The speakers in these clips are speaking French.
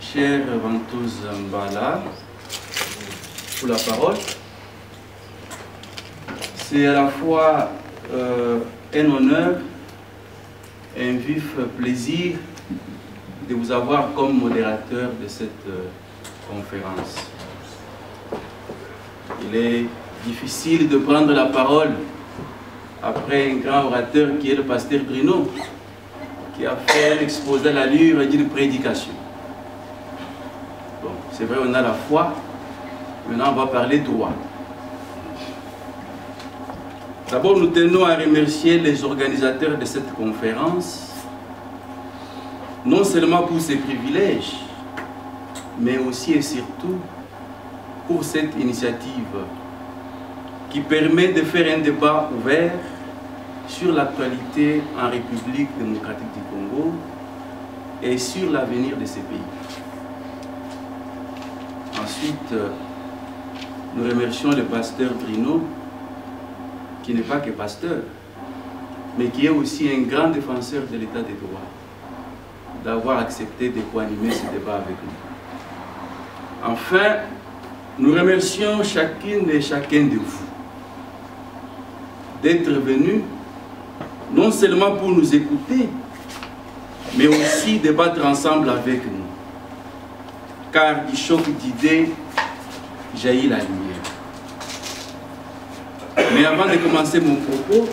cher Ventouse Mbala, pour la parole. C'est à la fois un honneur et un vif plaisir de vous avoir comme modérateur de cette conférence. Il est difficile de prendre la parole après un grand orateur qui est le pasteur Bruno, qui a fait un exposé à l'allure d'une prédication. Bon, c'est vrai, on a la foi. Maintenant, on va parler droit. D'abord, nous tenons à remercier les organisateurs de cette conférence, non seulement pour ses privilèges, mais aussi et surtout pour cette initiative qui permet de faire un débat ouvert sur l'actualité en République démocratique du Congo et sur l'avenir de ces pays. Ensuite, nous remercions le pasteur Bruno, qui n'est pas que pasteur, mais qui est aussi un grand défenseur de l'état de droit, d'avoir accepté de co-animer ce débat avec nous. Enfin, nous remercions chacune et chacun de vous d'être venus, non seulement pour nous écouter, mais aussi débattre ensemble avec nous. Car du choc d'idées jaillit la lumière. Mais avant de commencer mon propos,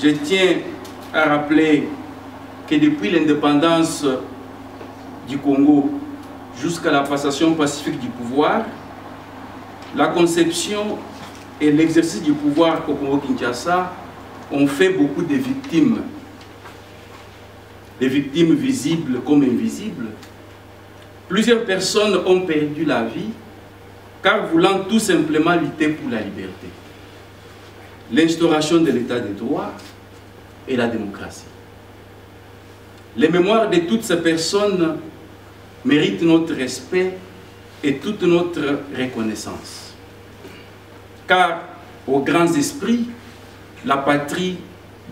je tiens à rappeler que depuis l'indépendance du Congo jusqu'à la passation pacifique du pouvoir, la conception et l'exercice du pouvoir au Congo-Kinshasa ont fait beaucoup de victimes. Des victimes visibles comme invisibles. Plusieurs personnes ont perdu la vie car voulant tout simplement lutter pour la liberté, l'instauration de l'état de droit et la démocratie. Les mémoires de toutes ces personnes méritent notre respect et toute notre reconnaissance. Car aux grands esprits, la patrie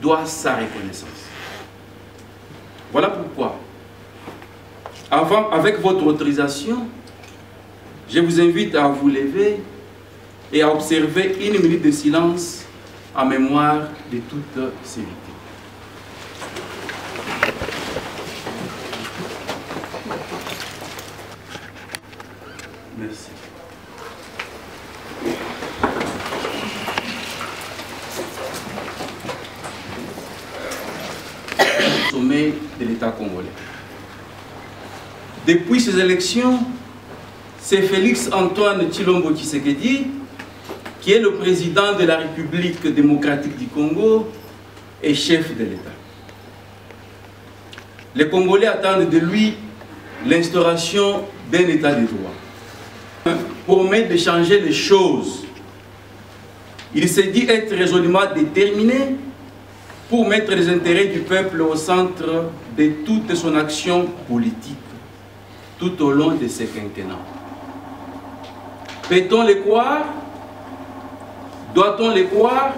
doit sa reconnaissance. Voilà pourquoi, avec votre autorisation, je vous invite à vous lever et à observer une minute de silence en mémoire de toutes ces victimes. Merci. Sommet de l'État congolais. Depuis ces élections, c'est Félix Antoine Tshilombo Tshisekedi, qui est le président de la République démocratique du Congo et chef de l'État. Les Congolais attendent de lui l'instauration d'un État de droit. Promet de changer les choses. Il s'est dit être résolument déterminé pour mettre les intérêts du peuple au centre de toute son action politique, tout au long de ces quinquennats. Peut-on les croire? Doit-on les croire?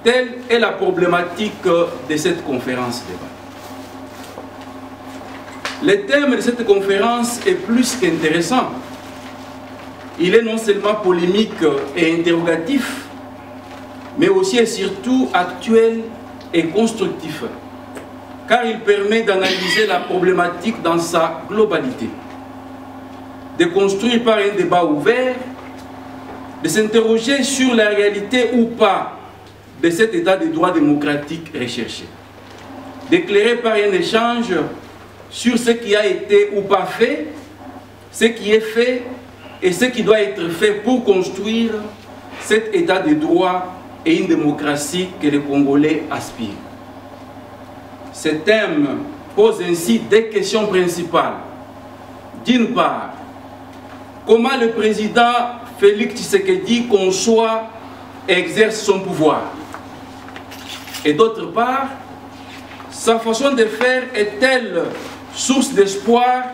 Telle est la problématique de cette conférence débat. Le thème de cette conférence est plus qu'intéressant. Il est non seulement polémique et interrogatif, mais aussi et surtout actuel et constructif, car il permet d'analyser la problématique dans sa globalité, de construire par un débat ouvert, de s'interroger sur la réalité ou pas de cet état de droit démocratique recherché, d'éclairer par un échange sur ce qui a été ou pas fait, ce qui est fait et ce qui doit être fait pour construire cet état de droit et une démocratie que les Congolais aspirent. Ce thème pose ainsi deux questions principales. D'une part, comment le président Félix Tshisekedi conçoit et exerce son pouvoir? Et d'autre part, sa façon de faire est-elle source d'espoir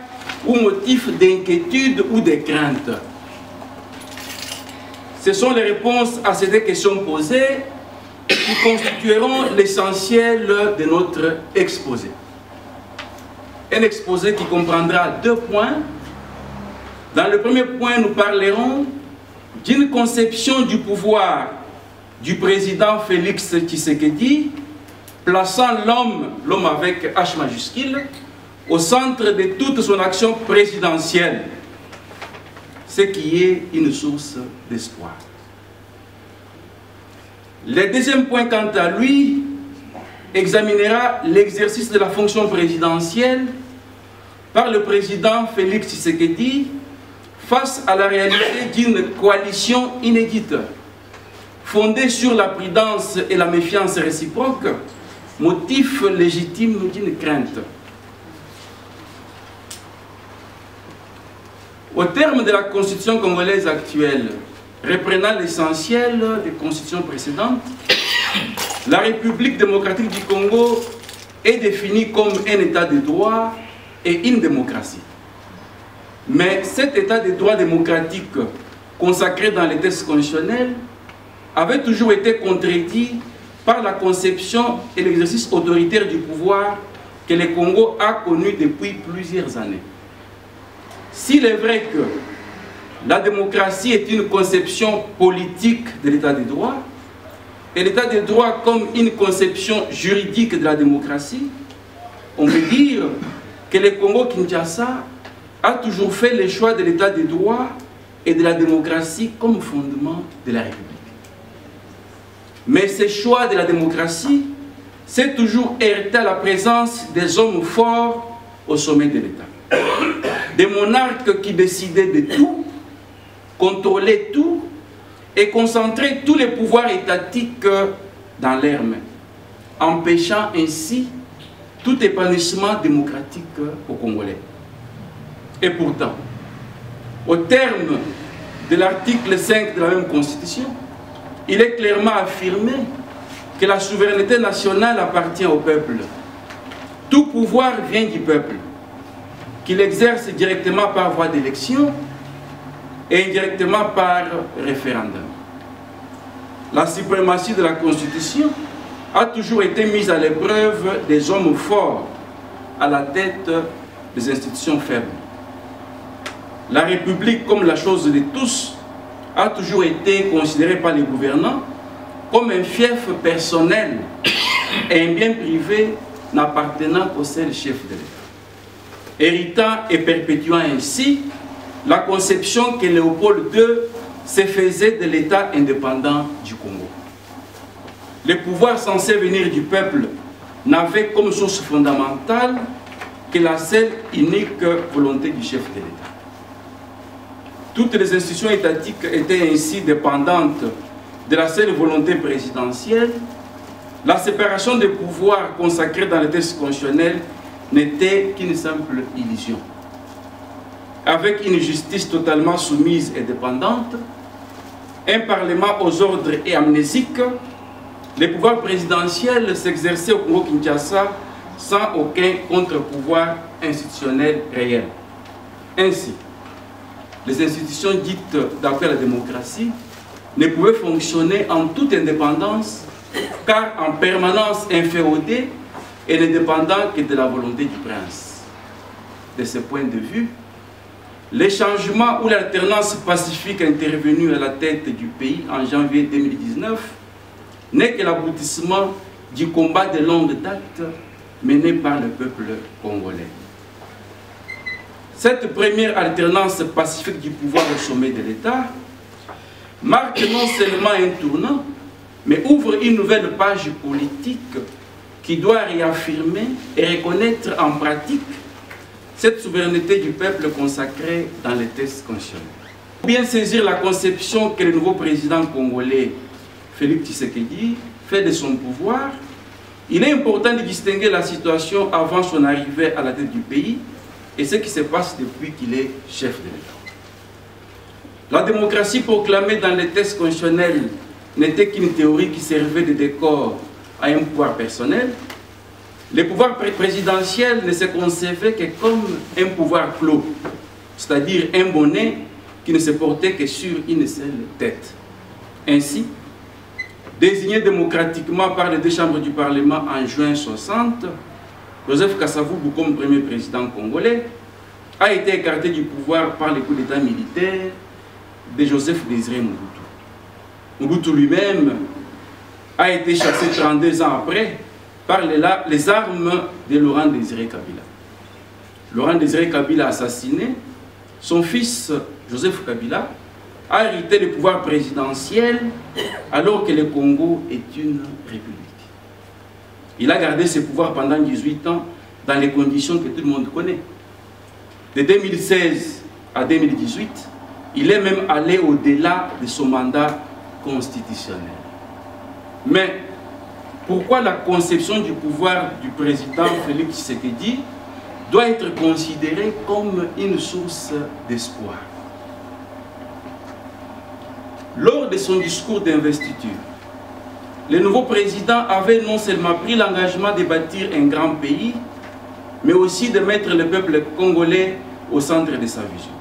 ou motif d'inquiétude ou de crainte? Ce sont les réponses à ces deux questions posées qui constitueront l'essentiel de notre exposé. un exposé qui comprendra 2 points. Dans le premier point, nous parlerons d'une conception du pouvoir du président Félix Tshisekedi, plaçant l'homme avec H majuscule, au centre de toute son action présidentielle, ce qui est une source d'espoir. Le deuxième point, quant à lui, examinera l'exercice de la fonction présidentielle par le président Félix Tshisekedi face à la réalité d'une coalition inédite, fondée sur la prudence et la méfiance réciproque, motif légitime d'une crainte. Au terme de la constitution congolaise actuelle, reprenant l'essentiel des constitutions précédentes, la République démocratique du Congo est définie comme un état de droit et une démocratie. Mais cet état de droit démocratique consacré dans les textes constitutionnels avait toujours été contredit par la conception et l'exercice autoritaire du pouvoir que le Congo a connu depuis plusieurs années. S'il est vrai que la démocratie est une conception politique de l'état de droit, et l'état de droit comme une conception juridique de la démocratie, on peut dire que le Congo-Kinshasa a toujours fait le choix de l'état de droit et de la démocratie comme fondement de la République. Mais ce choix de la démocratie s'est toujours heurté à la présence des hommes forts au sommet de l'État. Des monarques qui décidaient de tout, contrôlaient tout et concentraient tous les pouvoirs étatiques dans leurs mains, empêchant ainsi tout épanouissement démocratique aux Congolais. Et pourtant, au terme de l'article 5 de la même Constitution, il est clairement affirmé que la souveraineté nationale appartient au peuple. Tout pouvoir vient du peuple, qu'il exerce directement par voie d'élection et indirectement par référendum. La suprématie de la Constitution a toujours été mise à l'épreuve des hommes forts à la tête des institutions faibles. La République, comme la chose de tous, a toujours été considérée par les gouvernants comme un fief personnel et un bien privé n'appartenant qu'au seul chef de l'État, héritant et perpétuant ainsi la conception que Léopold II se faisait de l'État indépendant du Congo. Le pouvoir censé venir du peuple n'avait comme source fondamentale que la seule unique volonté du chef de l'État. Toutes les institutions étatiques étaient ainsi dépendantes de la seule volonté présidentielle. La séparation des pouvoirs consacrée dans les textes constitutionnels n'était qu'une simple illusion. Avec une justice totalement soumise et dépendante, un parlement aux ordres et amnésiques, les pouvoirs présidentiels s'exerçaient au Congo-Kinshasa sans aucun contre-pouvoir institutionnel réel. Ainsi, les institutions dites d'après la démocratie ne pouvaient fonctionner en toute indépendance car en permanence inféodées et ne dépendant que de la volonté du prince. De ce point de vue, les changements ou l'alternance pacifique intervenue à la tête du pays en janvier 2019 n'est que l'aboutissement du combat de longue date mené par le peuple congolais. Cette première alternance pacifique du pouvoir au sommet de l'État marque non seulement un tournant, mais ouvre une nouvelle page politique qui doit réaffirmer et reconnaître en pratique cette souveraineté du peuple consacrée dans les textes constitutionnels. Pour bien saisir la conception que le nouveau président congolais, Félix Tshisekedi, fait de son pouvoir, il est important de distinguer la situation avant son arrivée à la tête du pays et ce qui se passe depuis qu'il est chef de l'État. La démocratie proclamée dans les textes constitutionnels n'était qu'une théorie qui servait de décor à un pouvoir personnel. Le pouvoir présidentiel ne se concevait que comme un pouvoir clos, c'est-à-dire un bonnet qui ne se portait que sur une seule tête. Ainsi, désigné démocratiquement par les deux chambres du Parlement en juin 60, Joseph Kasavubu, comme premier président congolais, a été écarté du pouvoir par les coups d'État militaires de Joseph Désiré Mobutu. Mobutu lui-même a été chassé 32 ans après par les armes de Laurent Désiré Kabila. Laurent Désiré Kabila assassiné, son fils Joseph Kabila a hérité le pouvoir présidentiel alors que le Congo est une république. Il a gardé ses pouvoirs pendant 18 ans dans les conditions que tout le monde connaît. De 2016 à 2018, il est même allé au-delà de son mandat constitutionnel. Mais pourquoi la conception du pouvoir du président Félix Tshisekedi doit être considérée comme une source d'espoir? Lors de son discours d'investiture, le nouveau président avait non seulement pris l'engagement de bâtir un grand pays, mais aussi de mettre le peuple congolais au centre de sa vision.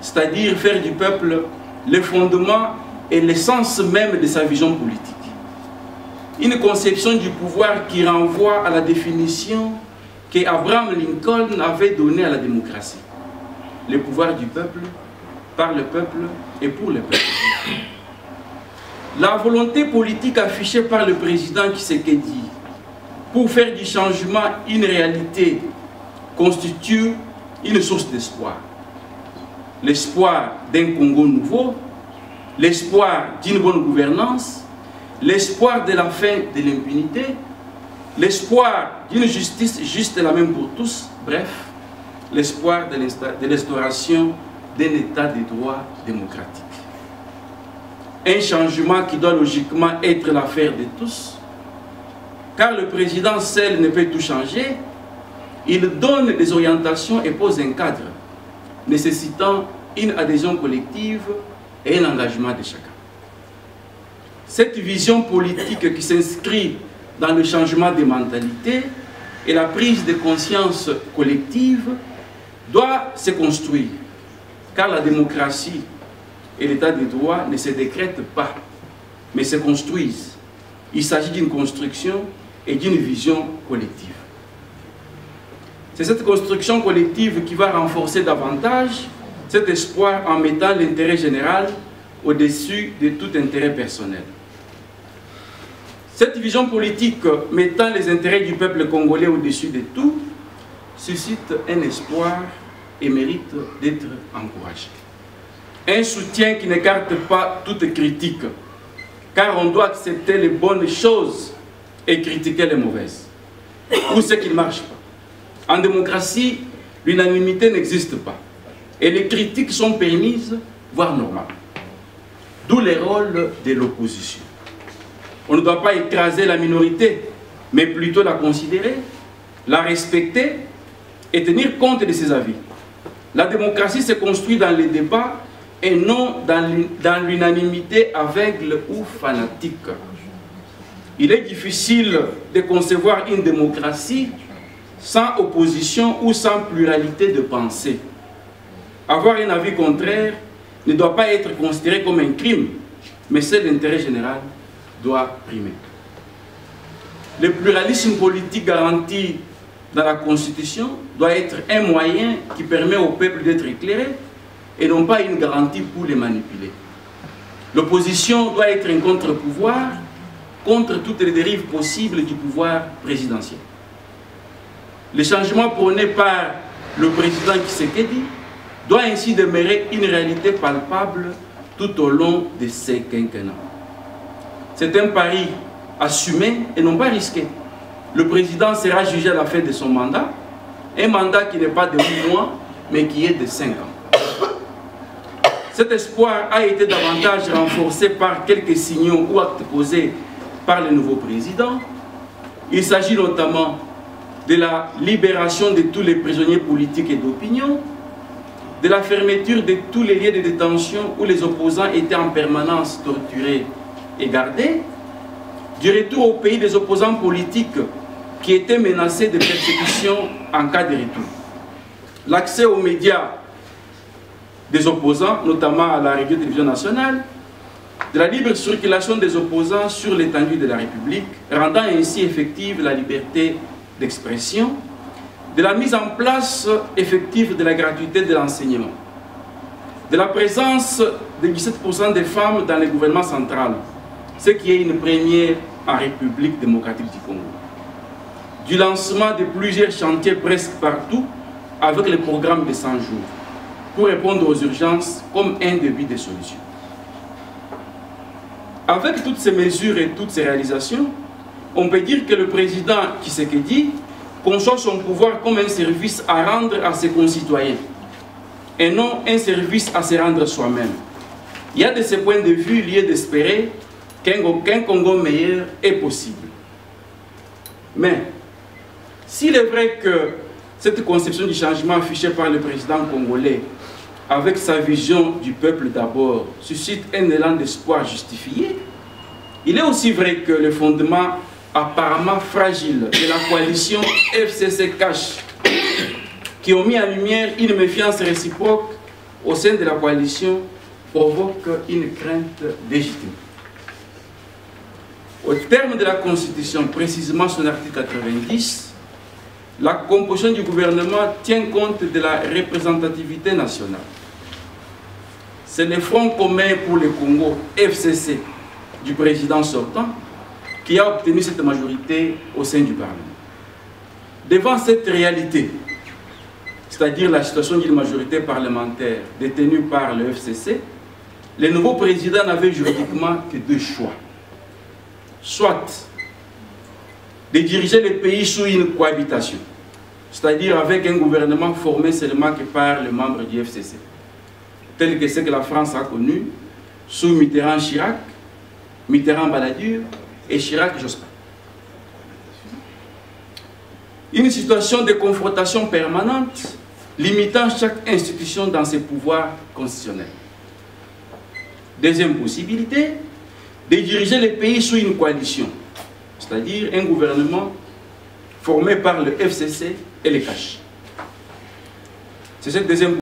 C'est-à-dire faire du peuple le fondement et l'essence même de sa vision politique. Une conception du pouvoir qui renvoie à la définition qu'Abraham Lincoln avait donnée à la démocratie. Le pouvoir du peuple, par le peuple et pour le peuple. La volonté politique affichée par le président Tshisekedi pour faire du changement une réalité constitue une source d'espoir. L'espoir d'un Congo nouveau, l'espoir d'une bonne gouvernance, l'espoir de la fin de l'impunité, l'espoir d'une justice juste et la même pour tous, bref, l'espoir de l'instauration d'un état de droit démocratique. Un changement qui doit logiquement être l'affaire de tous, car le président seul ne peut tout changer. Il donne des orientations et pose un cadre, nécessitant une adhésion collective et un engagement de chacun. Cette vision politique qui s'inscrit dans le changement des mentalités et la prise de conscience collective doit se construire, car la démocratie et l'état de droit ne se décrètent pas, mais se construisent. Il s'agit d'une construction et d'une vision collective. C'est cette construction collective qui va renforcer davantage cet espoir en mettant l'intérêt général au-dessus de tout intérêt personnel. Cette vision politique mettant les intérêts du peuple congolais au-dessus de tout suscite un espoir et mérite d'être encouragé. Un soutien qui n'écarte pas toute critique, car on doit accepter les bonnes choses et critiquer les mauvaises, ou ce qui ne marche pas. En démocratie, l'unanimité n'existe pas, et les critiques sont permises, voire normales. D'où le rôle de l'opposition. On ne doit pas écraser la minorité, mais plutôt la considérer, la respecter et tenir compte de ses avis. La démocratie se construit dans les débats et non dans l'unanimité aveugle ou fanatique. Il est difficile de concevoir une démocratie sans opposition ou sans pluralité de pensée. Avoir un avis contraire ne doit pas être considéré comme un crime, mais c'est l'intérêt général doit primer. Le pluralisme politique garanti dans la Constitution doit être un moyen qui permet au peuple d'être éclairé et non pas une garantie pour les manipuler. L'opposition doit être un contre-pouvoir contre toutes les dérives possibles du pouvoir présidentiel. Le changement prôné par le président Tshisekedi doit ainsi demeurer une réalité palpable tout au long de ces quinquennats. C'est un pari assumé et non pas risqué. Le président sera jugé à la fin de son mandat, un mandat qui n'est pas de 8 mois, mais qui est de 5 ans. Cet espoir a été davantage renforcé par quelques signaux ou actes posés par le nouveau président. Il s'agit notamment de la libération de tous les prisonniers politiques et d'opinion, de la fermeture de tous les lieux de détention où les opposants étaient en permanence torturés et gardés, du retour au pays des opposants politiques qui étaient menacés de persécution en cas de retour. L'accès aux médias des opposants, notamment à la radio-télévision nationale, de la libre circulation des opposants sur l'étendue de la République, rendant ainsi effective la liberté d'expression, de la mise en place effective de la gratuité de l'enseignement, de la présence de 17% des femmes dans le gouvernement central, ce qui est une première en République démocratique du Congo, du lancement de plusieurs chantiers presque partout avec le programme de 100 jours pour répondre aux urgences comme un début de solution. Avec toutes ces mesures et toutes ces réalisations, on peut dire que le président Tshisekedi conçoit son pouvoir comme un service à rendre à ses concitoyens et non un service à se rendre soi-même. Il y a de ce point de vue lieu d'espérer qu'un Congo meilleur est possible. Mais, s'il est vrai que cette conception du changement affichée par le président congolais, avec sa vision du peuple d'abord, suscite un élan d'espoir justifié, il est aussi vrai que le fondement apparemment fragile de la coalition FCC-Cash, qui ont mis en lumière une méfiance réciproque au sein de la coalition, provoque une crainte légitime. Au terme de la Constitution, précisément son article 90, la composition du gouvernement tient compte de la représentativité nationale. C'est le Front commun pour le Congo, FCC, du président sortant, qui a obtenu cette majorité au sein du Parlement. Devant cette réalité, c'est-à-dire la situation d'une majorité parlementaire détenue par le FCC, le nouveau président n'avait juridiquement que deux choix. Soit de diriger le pays sous une cohabitation, c'est-à-dire avec un gouvernement formé seulement que par les membres du FCC, tel que ce que la France a connu sous Mitterrand-Chirac, Mitterrand-Balladur et Chirac-Jospin. Une situation de confrontation permanente limitant chaque institution dans ses pouvoirs constitutionnels. Deuxième possibilité, de diriger le pays sous une coalition, c'est-à-dire un gouvernement formé par le FCC et les Cash. C'est cette deuxième